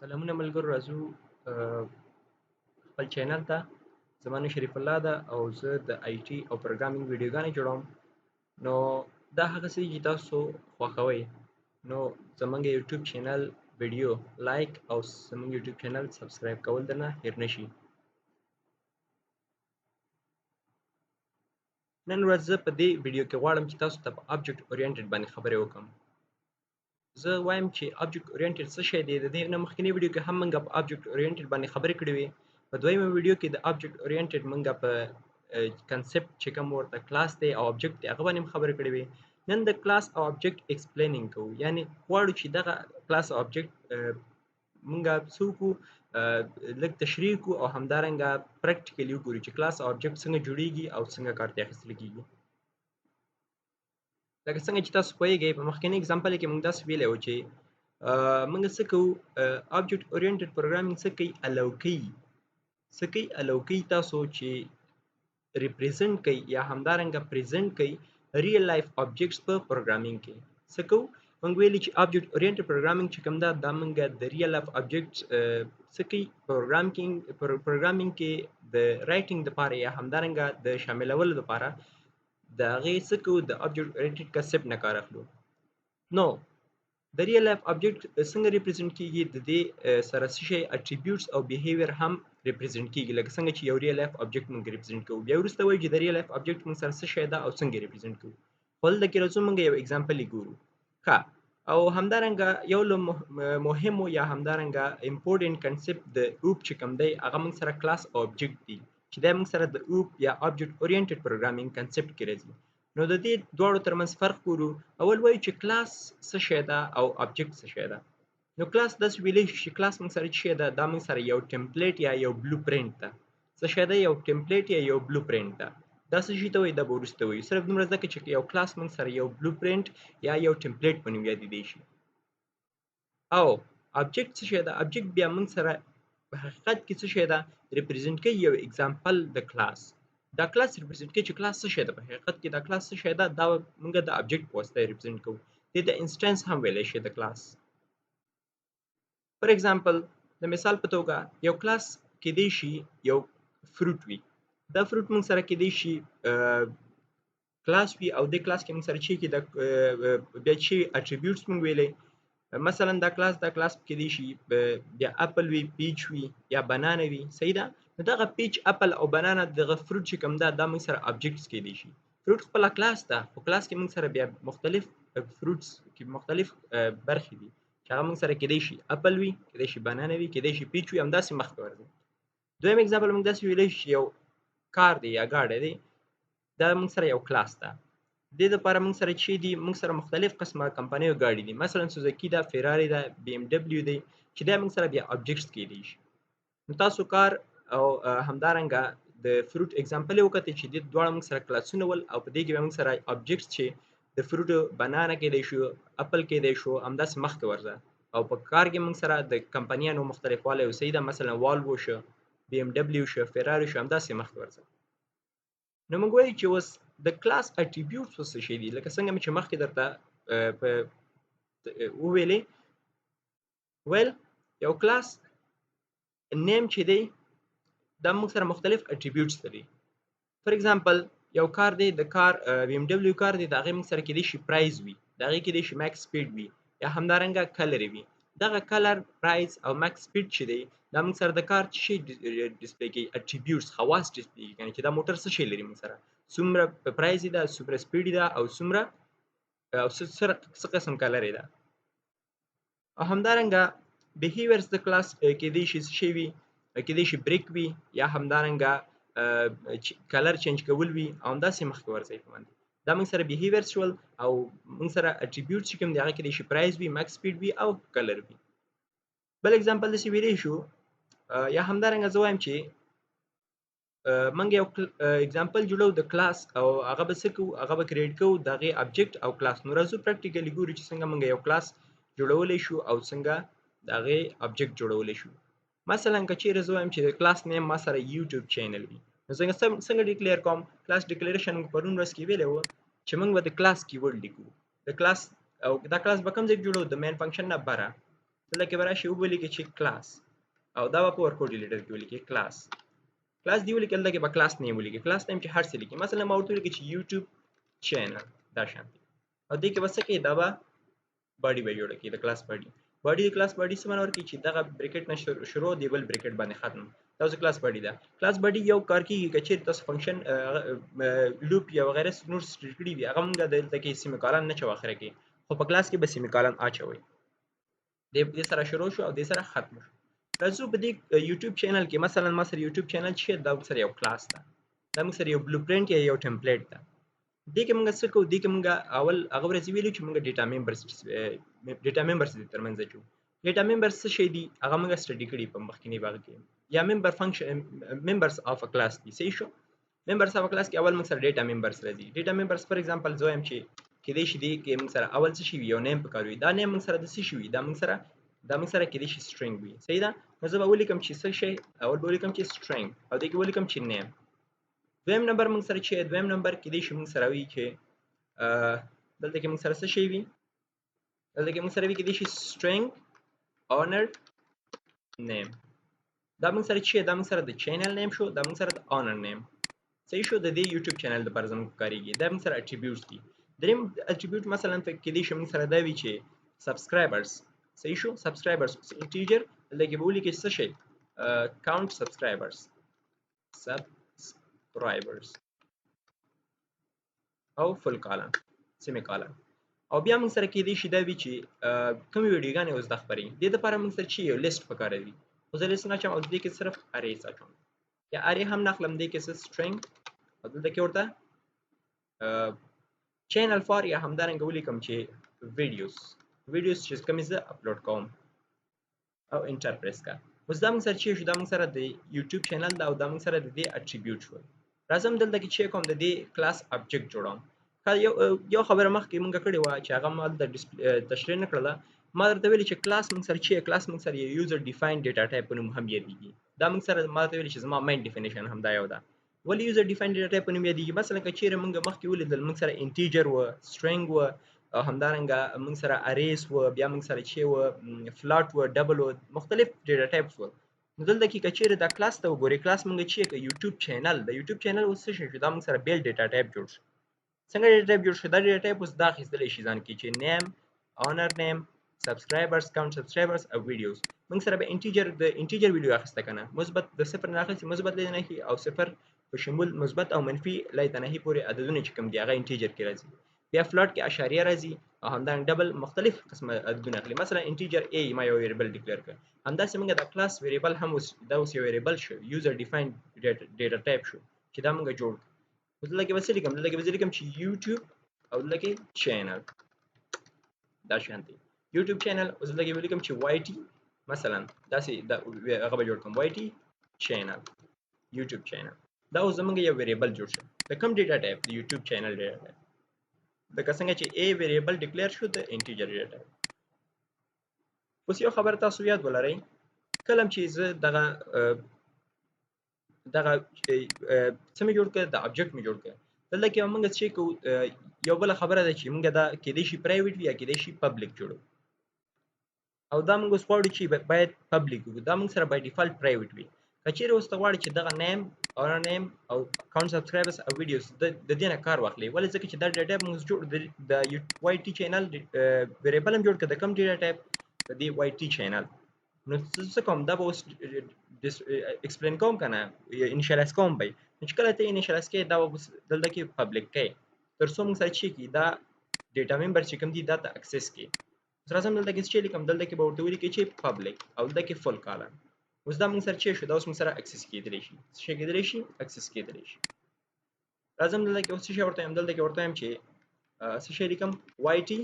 سلامونه ملګرو راځو خپل چینل ته. زما نوم شریف الله ده او زه د آی ټي او پروګرامینګ ویډیوګانې جوړوم. نو دا هغه څه دي چې تاسو خوښوئ، نو زموږ یوټیوب چینل ویډیو لایک او زموږ یوټیوب چینل سبسکرایب کول درنه هیر نشي. نن ورځ زه په دې ویډیو کې غواړم چې تاسو ته په آبجیکټ اورینټډ باندې خبرې وکړم. زه وایم چې آبجیکټ اورینټډ څه شی دی. د دې نه مخکینی ویډیو کې هم موږ په آبجیکټ اورینټډ باندې خبرې کړې وې. په دویمه ویډیو کې د آبجیکټ اورینټډ موږ په کنسپټ چې کوم ورته کلاس دی او آبجیکټ دی هغه باندې خبرې کړې وې. نن د کلاس او آبجیکټ ایکسپلینینګ کوو، یعنی غواړو چې دغه کلاس او آبجیکټ موږ څه وکړو، لږ تشریح کړو او همدارنګه پریکټیکلی وګورو چې کلاس او آبجیکټ څنګه جوړیږي او څنګه کار ته اخیستل کیږي. لکه څنګه چې تاسو پوهیږئ په مخکینی اگزامپل کې موږ داسې ویلی وو چې موږ څه کوو، آبجیکټ اورینټډ پروګرامینګ څه کوي، الاو کوي تاسو چې ریپرزینټ کوي یا همدارنګه پریزنټ کوي ریل لایف آبجیکټس په پروګرامینګ کې. څه کوو، موږ ویلي چې آبجیکټ اورینټډ پروګرامینګ چې کوم ده دا موږ د ریل لایف آبجیکټس څه کوي پروګرامینګ کې د رایټینګ دپاره یا همدارنګه د شاملولو دپاره د هغې څه کوو، د آبجیکټ اورینټډ کنسپټ نه کار اخلو. نو د ریل لایف آبجیکټ څنګه ریپرزینټ کیږي، د دې سره څه شی اټریبیوټس او بیهیویر هم ریپرزینټ کیږي. لکه څنګه چې یو ریل لایف آبجیکټ موږ ریپرزینټ کوو، بیا وروسته وایو چې د ریل لایف آبجیکټ موږ سره څه شی ده او څنګه ریپرزینټ کوو. خو دلته کې راځو موږ یو اگزامپل یې ګورو. ښه، او همدارنګه یو له مهمو یا همدارنګه امپورټنټ کنسپټ د اوپ چې کوم دی هغه موږ سره کلاس او آبجیکټ دی چې دا موږ سره د اوپ یا آبجیکټ اورینټډ پروګرامینګ کنسپټ کې راځي. نو د دې دواړو ترمنځ فرق ګورو. اول وایو چې کلاس څه شی ده او آبجیکټ څه شی ده. نو کلاس داسې ویلی شي چې کلاس موږ سره څه شی ده، دا موږ سره یو ټمپلیټ یا یو بلو پرنټ ده. څه شی ده، یو ټمپلیټ یا یو بلو پرنټ ده. دا څه شي ته وایي، دا به وروسته وایو. صرف دومره زده کړه چې یو کلاس موږ سره یو بلو پرنټ یا یو ټمپلیټ په نوم یادېدی شي. او آبجیکټ څه شی ده، آبجیکټ بیا موږ سره په حقیقت کې څه شی ده، ریپرزینټ کوي یو اگزامپل د کلاس. دا کلاس ریپرزینټ کوي چې کلاس څه شی ده، په حقیقت کې دا کلاس څه شی ده، دا موږ د آبجیکټ په واسطه ریپرزینټ کوو. دې ته انسټنس هم ویلی شي د کلاس. فار ایگزامپل د مثال په توګه یو کلاس کیدی شي یو فروټ وي. دا فروټ موږ سره کیدی شي کلاس وي او دې کلاس کې موږ سره چې بیا چې اټریبیوټس موږ ویلی، مثلا دا کلاس کیدی شي بیا اپل وي، پیچ وي یا بنانه وي. صحیح ده. نو دغه پیچ، اپل او بنانه دغه فروټ چې کوم ده دا موږ سره آبجیکټس کیدی شي. فروټ خپله کلاس ده، خو کلاس کې موږ سره بیا مختلف فروټس کې مختلف برخې دي چې هغه موږ سره کیدی شي اپل وي، کیدی شي بنانه وي، کیدی شي پیچ وي، همداسې مخکې ورځي. دویم اگزامپل موږ داسې ویلی شي یو کار دی یا ګاډی دی، دا موږ سره یو کلاس ده. دې دپاره موږ سره چې دي، موږ سره مختلف قسمه کمپنیو ګاډي دي، مثلا سوزوکي ده، فیراري ده، بي ام ډبلیو دی، چې دا موږ سره بیا آبجیکټس کیدی شي. نو تاسو کار او همدارنګه د فروټ اگزامپل یې وکتئ چې دې دواړه موږ سره کلاسونه ول او په دې کې بیا موږ سره آبجیکټس چې د فروټو بنانه کیدی شو، اپل کیدی شو، همداسې مخکې ورځه. او په کار کې موږ سره د کمپنیانو مختلف والی و. صحیح ده. مثلا والوو شو، بي ام ډبلیو شو، فیراري شو، همداسې مخکې ورځه. نو موږ وایو چې اوس د کلاس اټریبیوټس اوس څه شی دي. لکه څنګه مې چې مخکې درته وویلې، ویل یو کلاس نیم چې دی دا موږ سره مختلف اټریبیوټس لري. فار ایگزامپل یو کار دی، د کار بي ام ډبلیو کار دی، د هغې موږ سره کیدی شي پرایز وي، د هغې کیدی شي میکس سپیډ وي یا همدارنګه کلر وي. دغه کلر، پرایز او میکس سپیډ چې دی دا موږ سره د کار څه شي ډسپلی کوي، اټریبیوټس، خواص ډسپلی کوي. یعنې چې دا موټر څه شی لري، موږ سره څومره پرایز ده، څومره سپیډ ده او څومره او څه قسم کلر ده. او همدارنګه بیهیویرز د کلاس کیدی شي څه شی وي، کیدی شي بریک وي یا همدارنګه کلر چینج کول وي او همداسې مخکې ورځئ په باندې. دا موږ سره بیهیویرز شول او موږ سره اټریبیوټس چې کوم دی هغه کیدی شي پرایز وي، میکس سپیډ وي او کلر وي. بل اگزامپل داسې ویلی شو یا همدارنګه زه وایم چې موږ یو اگزامپل جوړو د کلاس او هغه به څه کوو، هغه به کریټ کوو د هغې آبجیکټ او کلاس. نو راځو پریکټیکلی ګورو چې څنګه موږ یو کلاس جوړولی شو او څنګه د هغې آبجیکټ جوړولی شو. مثلا که چیرې زه وایم چې د کلاس نیم ما سره یوټیوب چینل وي، نو څنګه ډیکلیر کوم. کلاس ډیکلیریشن موږ پرون ورځ کې ویلی وه چې موږ به د کلاس کیورډ لیکو. د کلاس او دا کلاس به کوم ځای کې جوړو، د مین فنکشن نه بره. دلته کې به راشي ولیکئ چې کلاس او دا به په ورکوډ ایډیټر کې ولیکئ کلاس دی ولیکئ دلته کې به کلاس نیم ولیکئ کلاس نیم چې هر څه لیکي مثلا ما ورته ولیکئ چې یوټیوب چینل دا شانتي او دې کې به څه کوي دا به باډي به جوړه کړي د کلاس باډي د کلاس باډي څه معنی ورکړي چې دغه بریکټ نه شروع دی بل بریکټ باندې ختم دا اوس کلاس باډي ده کلاس باډي یو کار کیږي که چیرې تاسو فنکشن لوپ یا وغیرہ نور سټریټ کړي وي هغه موږ دلته کې سیمی کالن نه چو اخره کې خو په کلاس کې به سیمی کالن اچوي دې سره شروع شو او دې سره ختم شو راځو په دې یوټیوب چینل کې مثلا ما سره یوټیوب چینل چې دا سره یو کلاس ده دا موږ سره یو بلو پرینټ یا یو ټمپلیټ ده دې کې موږ څه کوو دې کې موږ اول هغه ورځ ویلو چې موږ ډیټا ممبرز دې ترمنځ اچو ډیټا ممبرز څه شي دي هغه موږ سټډي کړي په مخکینی باغ کې یا ممبر فنکشن ممبرز اف ا کلاس دي صحیح شو ممبرز اف ا کلاس کې اول موږ سره ډیټا ممبرز راځي ډیټا ممبرز فار ایگزامپل زه هم چې کېدای شي دې کې موږ سره اول څه شي یو نیم پکار وي دا نیم موږ سره د څه شي وي دا موږ سره کېدای شي سټرینګ وي صحیح ده نو زه به ولیکم چې څه شي اول به ولیکم چې سټرینګ او دې کې ولیکم چې نیم دویم نمبر موږ سره چې دویم نمبر کېدای شي موږ سره وي چې دلته کې موږ سره څه شي وي دلته کې موږ سره وي کېدای شي string honored name دا موږ سره چې دا موږ سره د چینل نیم شو دا موږ سره د honor name صحیح شو د دې یوټیوب چینل لپاره زموږ کاریږي دا موږ سره اټریبیوټس دي دریم اټریبیوټ مثلا کېدای شي موږ سره دا وي چې subscribers صحیح شو subscribers انټیجر دلته کې به ولیکئ څه شي count subscribers او فل کالم سیمی کالم او بیا موږ سره کېدای شي دا وي چې کومې ویډیوګانې اوس د خپرې دې دپاره موږ سره چې یو لیست پکار وي خو زه لیست نه اچوم او دې کې صرف اریز اچوم یا ارې هم نه اخلم دې کې څه سټرینګ او دلته کې ورته چینل فار یا همدارنګه ولیکم چې ویډیوز چې کومې زه اپلوډ کوم او انټر پریس کا اوس دا موږ سره چې شو دا موږ سره د یوټیوب چینل دا او دا موږ سره د دې اټریبیوټ شو راځم دلته کې چې کوم د دې کلاس ابجیکټ جوړوم یو خبره مخکې مونږ کړې وه چې هغه ما د تشریح نه کړله ما درته ویلي چې کلاس مونږ سره چې کلاس مونږ سره یو یوزر ډیفاینډ ډیټا ټایپ په نوم هم یادېږي دا مونږ سره ما درته ویلي چې زما مین ډیفینیشن هم دا یو ده ولې یوزر ډیفاینډ ډیټا ټایپ په نوم یادېږي مثلا که چیرې مونږ مخکې ولیدل مونږ سره انټیجر و سټرینګ و او همدارنګه مونږ سره اریس و بیا مونږ سره چې و فلاټ و ډبل و مختلف ډیټا ټایپس و نو دلته کې که چیرې دا کلاس ته وګورئ کلاس مونږ چې یوټیوب چینل د یوټیوب چینل اوس څه شي دا مونږ سره بیل ډیټا ټایپ جوړ شو څنګه ډیټا ټایپ جوړ شو دا ډیټا ټایپ اوس دا اخیستلی شي ځان کې چې نیم اونر نیم سبسکرایبرز کاونټ سبسکرایبرز او ویډیوز موږ سره به د انټیجر ویډیو اخیسته کنه مثبت د صفر نه اخیستي مثبت لیدل نه او صفر په شمول مثبت او منفي لای تنهي پورې عددونه چې کوم دي هغه انټیجر کې راځي بیا فلاټ کې اشاریه راځي او همدارنګه ډبل مختلف قسمه عددونه اخلي مثلا انټیجر a ما یو ویریبل ډیکلیئر کړ همداسې موږ د کلاس ویریبل هم دا اوس یو ویریبل شو یوزر ډیفاینډ ډیټا ټایپ شو چې دا موږ جوړ دلته کې وسیله کوم دلته کې وسیله کوم چې یوټیوب او دلته کې چینل دا شانتي یوټیوب چینل اوس دلته کې ولیکم چې وای ټي مثلا داسې دا هغه به جوړ کوم وای ټي چینل یوټیوب چینل دا اوس زمونږ یو ویریبل جوړ شو د کوم ډیټا ټایپ د یوټیوب چینل ډیټا ټایپ لکه څنګه چې a ویریبل ډیکلیئر شو د انټیجر ډیټا ټایپ اوس یو خبر تاسو یاد ولرئ کله چې زه دغه څه مې جوړ کړ د ابجیکټ مې جوړ کړ دلته کې موږ چې کو یو بل خبره ده چې موږ دا کېدای شي پرایویټ وي یا کېدای شي پبلک جوړو او دا موږ غواړو چې باید پبلک وي دا موږ سره بای ډیفالت پرایویټ وي که چیرې اوس ته غواړې چې دغه نیم اور نیم او اکاونټ سبسکرایبرز او ویډیوز د دې نه کار واخلي ولې ځکه چې دا ډیټا ټایپ موږ جوړ د وای ټي چینل ویریبل هم جوړ کړ د کوم ډیټا ټایپ د دې وای ټي چینل نو څه کوم دا به اوس ایکسپلین کوم کنه انیشیالایز کوم به چې کله ته انیشیالایز کې دا دلته کې پبلک کې تر څو موږ سره چې کی دا ډیټا ممبر چې کوم دي دا ته اکسس کې راځم دلته کې چې لیکم دلته کې به ورته ولیکئ چې پبلک او دلته کې فل کالم اوس دا موږ سره چې شو دا اوس موږ سره اکسس کېدلی شي څه کېدلی شي اکسس کېدلی شي راځم دلته کې اوس څه ورته هم دلته کې ورته هم چې څه لیکم وای ټي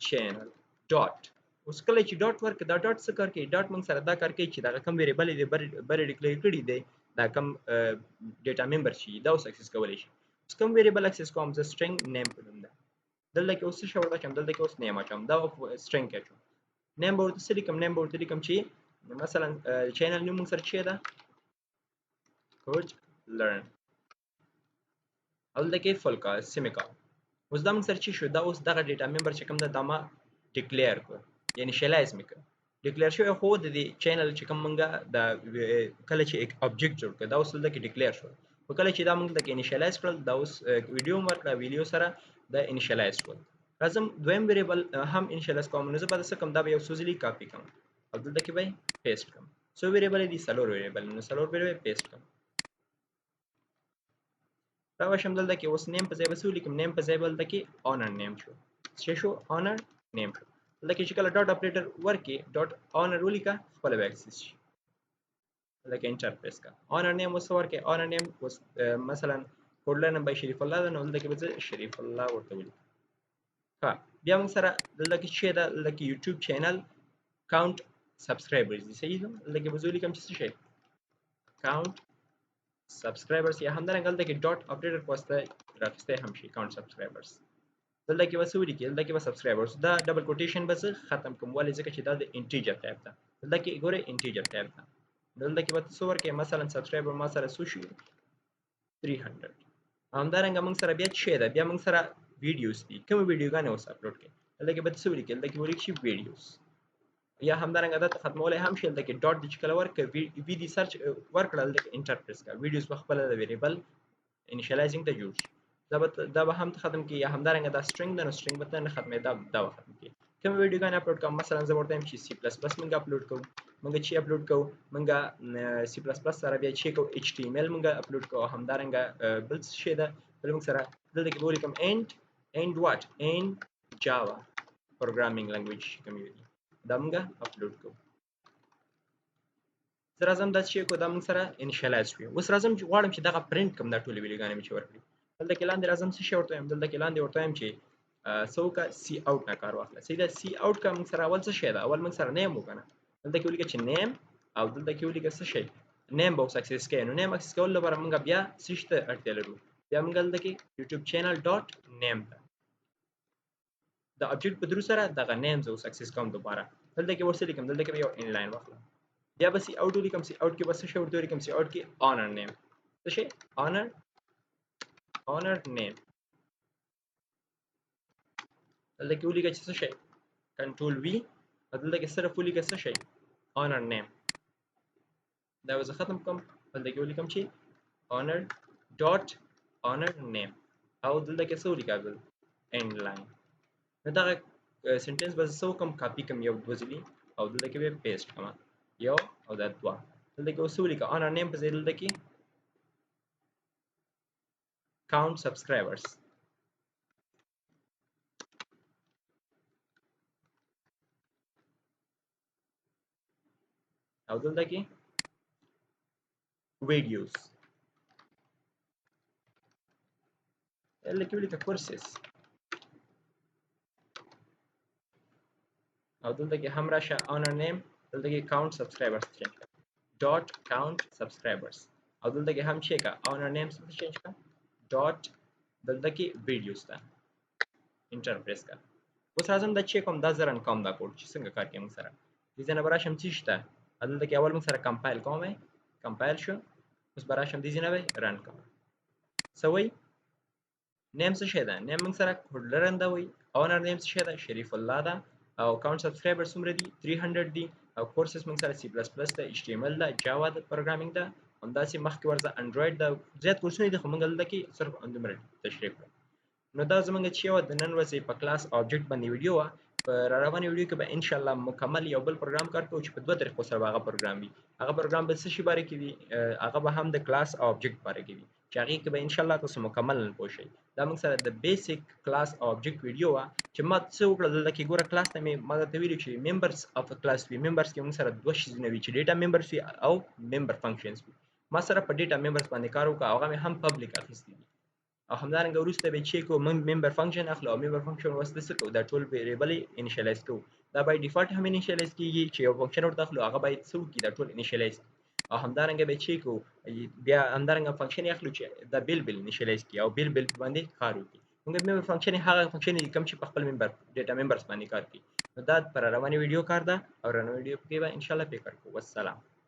چینل ډاټ اوس کله چې ډاټ ورک دا ډاټ څه کار کوي ډاټ موږ سره دا کار کوي چې دا کم ویریبل دی بر ډیکلیئر کړی دی دا کم ډیټا ممبر شي دا اوس اکسس کولی شي اوس کوم ویریبل اکسس کوم زه سټرینګ نیم په نوم ده دلته کې اوس څه ورته اچوم دلته کې اوس نیم اچوم دا سټرینګ کې اچوم نیم به ورته څه لیکم نیم به ورته لیکم چې مثلا چینل نوم موږ سره چې ده کوډ لرن او دلته کې فل کال سیمی کال اوس دا موږ سره چې شو دا اوس دغه ډیټا ممبر چې کوم ده دا ما ډیکلیئر کړ یعنی شلایز مې کړ ډیکلیئر شوی خو د دې چینل چې کوم مونږه د کله چې آبجیکټ جوړ کړ دا اوس دلته کې ډیکلیئر شو خو کله چې دا مونږ دلته انیشیالایز کړل دا اوس ویډیو هم ورکړه ویډیو سره د انیشیالایز شول راځم دویم ویریبل هم انیشیالایز کوم نو زه به څه کوم دا به یو سوزلي کاپي کوم او دلته کې به پیسټ کوم څو ویریبل دي څلور ویریبل نو څلور ویریبل پیسټ کوم راوښم دلته کې اوس نیم په ځای به څه ولیکم نیم په ځای به دلته کې اونر نیم شو څه شو اونر نیم شو دلته کې چې کله ډاټ اپریټر ورکې ډاټ اونر ولیکه خپله به اکسس شي لکه انټر پریس کا اونر نیم اوس ورکې اونر نیم اوس مثلا کوډ لاین به شریف الله ده نو دلته کې به شریف الله ورته ولیکم ها بیا موږ سره دلته کې چې دا دلته کې یوټیوب چینل کاونټ سبسکرایبرز دي صحیح ده دلته کې به زه ولیکم چې څه شی کاونټ subscribers یا همدارنګه دلته کې ډاټ اپډیټر په واسطه راخسته هم شي کاونټ subscribers دلته کې وسو ولیکي دلته کې به subscribers دا ډبل کوټیشن به ختم کوم ولې ځکه چې دا د انټیجر ټایپ ده دلته کې ګوره انټیجر ټایپ ده دلته کې به څو ورکې مثلا subscriber ما سره څو شي 300 همدارنګه موږ سره بیا څه ده بیا موږ سره ویډیوز دي کوم ویډیوګانې اوس اپلوډ کړي دلته کې به څه ولیکي دلته کې ولیکي ویډیوز یا همدارنګه دا ختمولای هم شي دلته کې ډاټ د کله ورکړه وی دي سرچ ورکړل د انټر پریس کا ویډیوز په خپل د ویریبل انیشیالایزینګ ته جوړ شي دا به هم ختم کی یا همدارنګه دا سټرینګ د نو سټرینګ به نه ختمه دا ختم کی کوم ویډیوګان اپلوډ کوم مثلا زه ورته هم چې سی پلس پلس موږ اپلوډ کوو موږ چې اپلوډ کوو موږ سی پلس پلس سره بیا چې کوو ایچ ټی ام ایل موږ اپلوډ کوو همدارنګه بل څه ده بل موږ سره دلته کې ولیکم and what and java programming language community دا موږ اپلوډ کوو زه راځم دا چې کو دا موږ سره انیشیالایز شوی اوس راځم چې غواړم چې دغه پرینټ کوم دا ټول ویډیوګانې مې چې ورکړي دلته کې لاندې راځم څه شی ورته وایم دلته کې لاندې ورته وایم چې څوکه سی اوټ نه کار واخله سیده سی اوټ کا موږ سره اول څه شی دا اول موږ سره نیم وکنه دلته کې ولیکه چې نیم او دلته کې ولیکه څه شی نیم باکس اکسس کوي نو نیم اکسس کول لپاره موږ بیا څه شته اړتیا لرو بیا موږ دلته کې یوټیوب چینل ډاټ نیم د ابجیکټ په درو سره دغه نیم زه اوس اکسس کوم دوباره دلته کې ورسره لیکم دلته کې یو ان لاین واخلم بیا به سی اوټ ولیکم سی اوټ کې به څه شی ورته ولیکم سی اوټ کې اونر نیم څه شی اونر نیم دلته کې ولیکه چې څه شی کنټرول وی دلته کې صرف ولیکه څه شی اونر نیم دا به زه ختم کوم دلته کې ولیکم چې اونر ډاټ اونر نیم او دلته کې څه ولیکم end line نو دا سنټنس به څه کوم کاپی کوم یو دوه ځلې او دلته کې به پیسټ کوم یو او دا دوه دلته کې اوس ولیکه اونر نیم په ځای دلته کې count subscribers او دلته کې videos دلته کې ولیکه courses او دلته کې هم راشه اونر نیم دلته کې count subscribers چینج کړه dot count subscribers او دلته کې هم چې کا اونر نیم څه چینج کړه dot دلته کې videos ته انټر پریس کړه اوس راځم دا چې کوم دا زرن کوم دا کوډ چې څنګه کار کوي موږ سره دې ځنه براشم چې شته دلته کې اول موږ سره کمپایل کوم کمپایل شو اوس براشم دې ځنه وای رن کوم سوي نیم څه شي ده نیم موږ سره کوډ لرنده وای اونر نیم څه شي ده شریف الله ده او کاونټ سبسکرایبر څومره دي 300 دي او کورسز موږ سره سی پلس پلس ده ایچ ټی ام ال ده جاوا ده پروګرامینګ ده همداسې مخکې ورځه انډراید ده زیات کورسونه دي خو موږ دلته کې صرف اندومره تشریح کړو نو دا زمونږ چې یو د نن ورځې په کلاس آبجیکټ باندې ویډیو وه په را روانې ویډیو کې به ان شاء الله مکمل یو بل پروګرام کار کوو چې په دوه طریقو سره به هغه پروګرام وي هغه پروګرام به څه شي باره کې وي هغه به هم د کلاس آبجیکټ باره کې وي چې هغې کې به ان شاء الله تاسو مکمل پوه شئ دا موږ سره د بیسیک کلاس آبجیکټ ویډیو وه چې ما څه وکړل دلته کې ګوره کلاس ته مې ما درته ویلي چې ممبرس اف کلاس وي ممبرس کې موږ سره دوه شیزونه وي چې ډیټا ممبرس وي او ممبر فنکشنز وي ما سره په ډیټا ممبرس باندې کار وکړه هغه مې هم پبلیک اخیستی دي او همدارنګه وروسته به چې کو ممبر فنکشن اخلو او ممبر فنکشن واسطه څه کو دا ټول ویریبل انیشیالایز کو دا بای ډیفالت هم انیشیالایز کیږي چې یو فنکشن ورته اخلو هغه باید څه وکړي دا ټول انیشیالایز او همدارنګه به چې کو بیا همدارنګه فنکشن اخلو چې دا بیل انیشیالایز کی او بیل باندې کار وکړي موږ ممبر فنکشن هغه فنکشن دي کوم چې په خپل ممبر ډیټا ممبرز باندې کار کوي نو دا پر رواني ویډیو کار ده او رواني ویډیو کې به ان شاء الله پې کار کوو والسلام